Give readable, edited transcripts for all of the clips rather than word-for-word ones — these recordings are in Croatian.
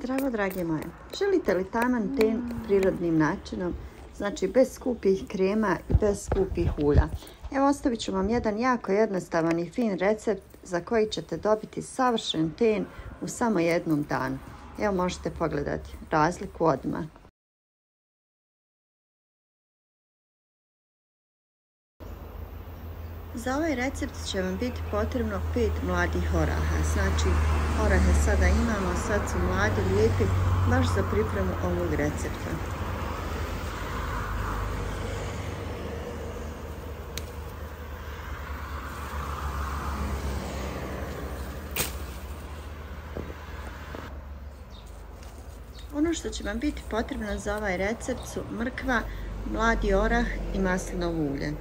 Zdravo, drage moje. Želite li taman ten prirodnim načinom, znači bez skupih krema i bez skupih ulja? Evo, ostavit ću vam jedan jako jednostavan i fin recept za koji ćete dobiti savršen ten u samo jednom danu. Evo, možete pogledati razliku odmah. Za ovaj recept će vam biti potrebno 5 mladih oraha. Znači, orahe sada imamo, sad su mladi, lijepi, baš za pripremu ovog recepta. Ono što će vam biti potrebno za ovaj recept su mrkva, mladi orah i maslinovo ulje.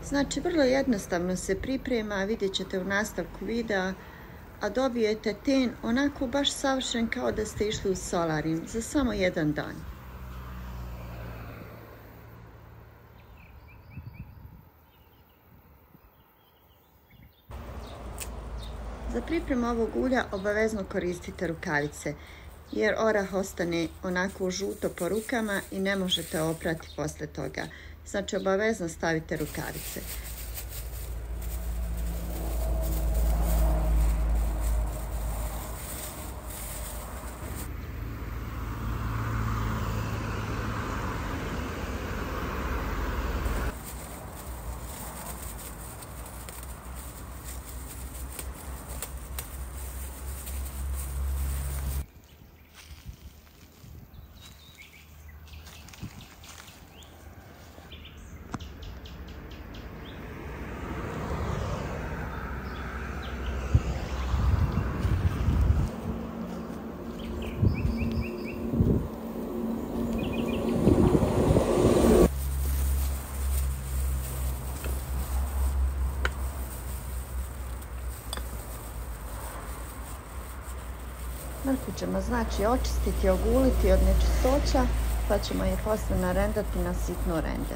Znači, vrlo jednostavno se priprema, vidjet ćete u nastavku videa, a dobijete ten onako baš savršen kao da ste išli u solarium za samo jedan dan. Za pripremu ovog ulja obavezno koristite rukavice, jer orah ostane onako žuto po rukama i ne možete oprati posle toga. Znači, obavezno stavite rukavice. Mrkvu ćemo znači očistiti, oguliti od nečistoća, pa ćemo je posle narendati na sitno rende.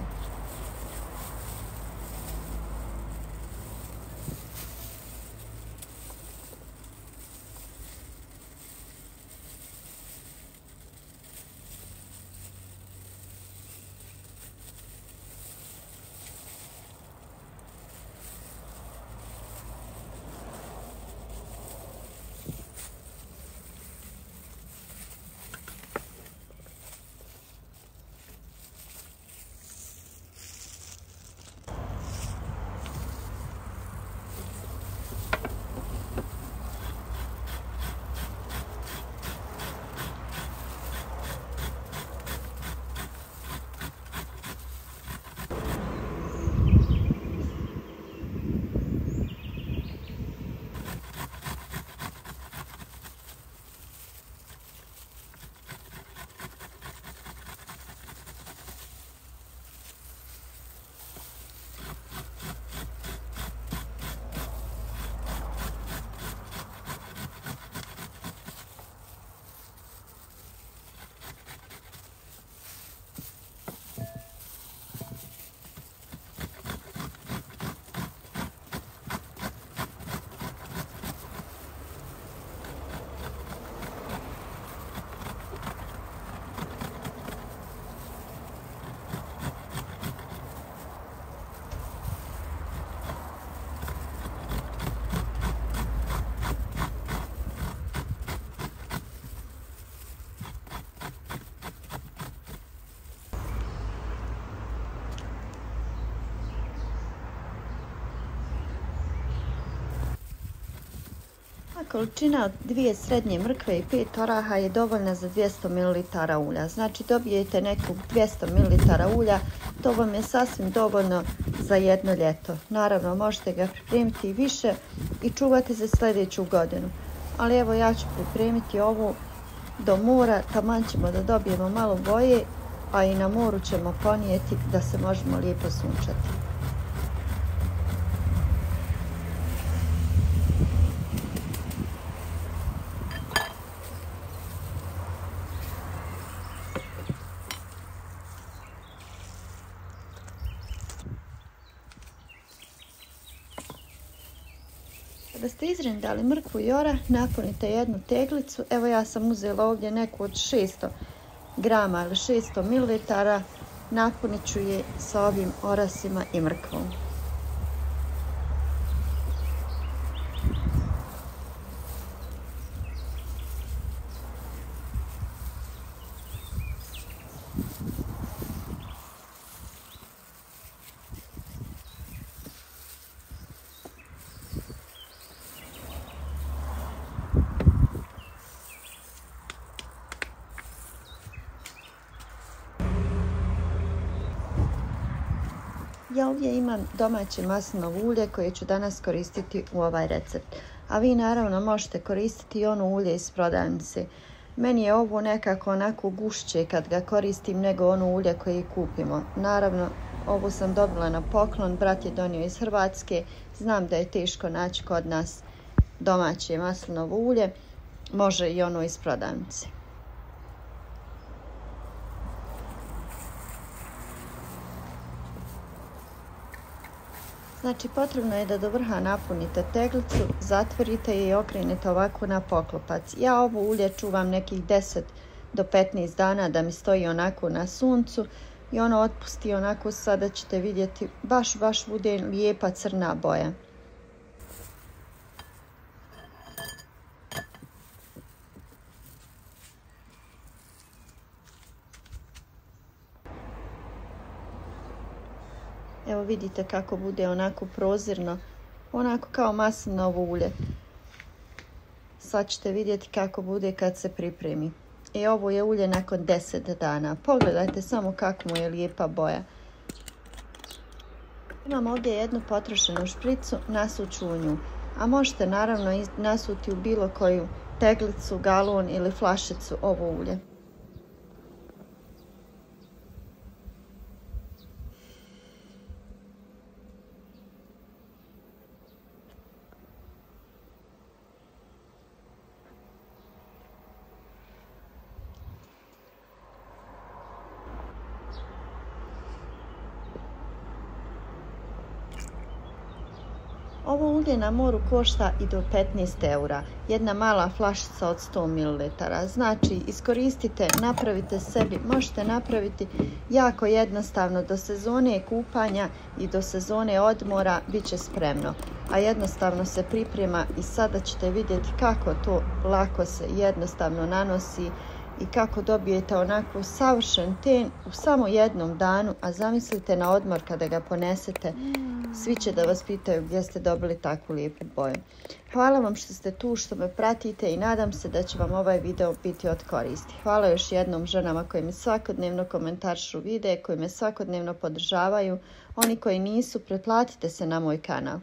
Količina od 2 srednje mrkve i 5 oraha je dovoljna za 200 ml ulja. Znači, dobijete nekog 200 ml ulja, to vam je sasvim dovoljno za jedno ljeto. Naravno, možete ga pripremiti i više i čuvati za sljedeću godinu. Ali evo, ja ću pripremiti ovu do mora, taman ćemo da dobijemo malo boje, a i na moru ćemo ponijeti da se možemo lijepo sunčati. Kada ste izrendali mrkvu i orah, napunite jednu teglicu. Evo ja sam uzela ovdje neku od 600 grama ili 600 ml. Napunit ću je sa ovim orasima i mrkvom. Ja ovdje imam domaće maslinovo ulje koje ću danas koristiti u ovaj recept. A vi naravno možete koristiti i ono ulje iz prodavnice. Meni je ovo nekako onako gušće kad ga koristim nego ono ulje koje kupimo. Naravno, ovo sam dobila na poklon, brat je donio iz Hrvatske. Znam da je teško naći kod nas domaće maslinovo ulje. Može i ono iz prodavnice. Znači, potrebno je da do vrha napunite teglicu, zatvorite je i okrenete ovako na poklopac. Ja ovo ulje čuvam nekih 10 do 15 dana da mi stoji onako na suncu i ono otpusti onako, sada ćete vidjeti, baš bude lijepa crna boja. Evo vidite kako bude onako prozirno, onako kao maslinovo ulje. Sad ćete vidjeti kako bude kad se pripremi. I ovo je ulje nakon 10 dana. Pogledajte samo kako mu je lijepa boja. Imam ovdje jednu potrošenu špricu, nasuću u nju. A možete naravno nasuti u bilo koju teglicu, galon ili flašicu ovo ulje. Ovo ulje na moru košta i do 15 eura, jedna mala flašica od 100 ml. Znači, iskoristite, napravite sebi, možete napraviti jako jednostavno, do sezone kupanja i do sezone odmora bit će spremno. A jednostavno se priprema i sada ćete vidjeti kako to lako se jednostavno nanosi i kako dobijete onako savršen ten u samo jednom danu, a zamislite na odmor kada ga ponesete, svi će da vas pitaju gdje ste dobili takvu lijepu boju. Hvala vam što ste tu, što me pratite i nadam se da će vam ovaj video biti od koristi. Hvala još jednom ženama koji mi svakodnevno komentarišu videe, koji me svakodnevno podržavaju. Oni koji nisu, pretplatite se na moj kanal.